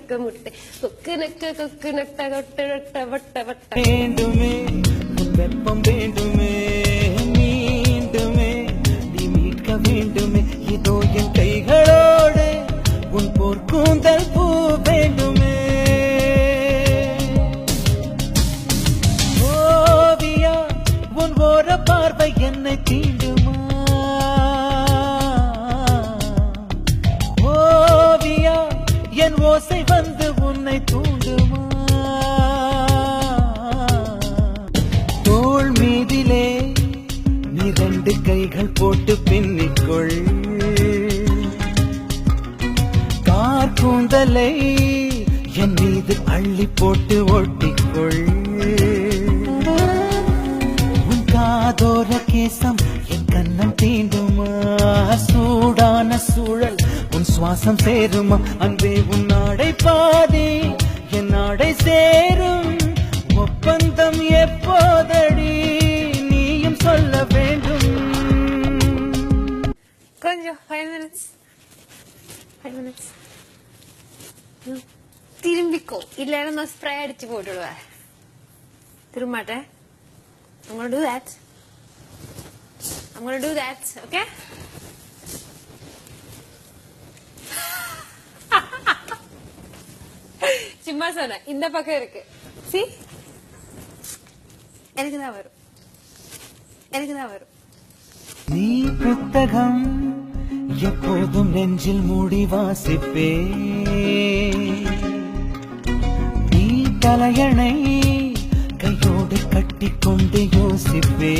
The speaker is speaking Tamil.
கொக்கு முட்டை கொக்கு நக்க கொக்கு நட்ட கொட்ட நட்ட வட்ட வட்ட வேண்டுமே உன் வெப்பம் வேண்டுமே மீண்டுமே நீ மீட்க வேண்டுமே இதோ என் கைகளோடு உன் போர்க்கூந்தல் பூ வேண்டுமே ஓவியா உன் ஓர பார்வை என்னை தீண்டுமா ஓவியா என் ஓசை வந்து உன்னை தூண்டுமா தோள் மீதிலே நீ ரெண்டு கைகள் போட்டு பின்னிக்கொள் கார் கூந்தலை என் மீது அள்ளி போட்டு ஒட்டிக்கொள் உன் காதோர கேசம் என் கண்ணம் தீண்டுமா சூடான சூழல் உன் சுவாசம் சேருமா அன்பே உன் நாடை பாதி என் நாடை சேரும் ஒப்பந்தம் எப்போதடி நீயும் சொல்ல வேண்டும் கொஞ்சம் 5 minutes திரும்பிக்கோ இல்லைன்னா நான் ஸ்ப்ரே அடிச்சு போட்டுடுவேன் திரும்பாட்டேன் I'm gonna do that okay சும்மா சொன்ன இந்த பக்கம் இருக்கு see எனக்கு தான் வரும் நீ புத்தகம் எப்போதும் நெஞ்சில் மூடி வாசிப்பே நீ தலையணை கையோடு கட்டிக்கொண்டு யோசிப்பே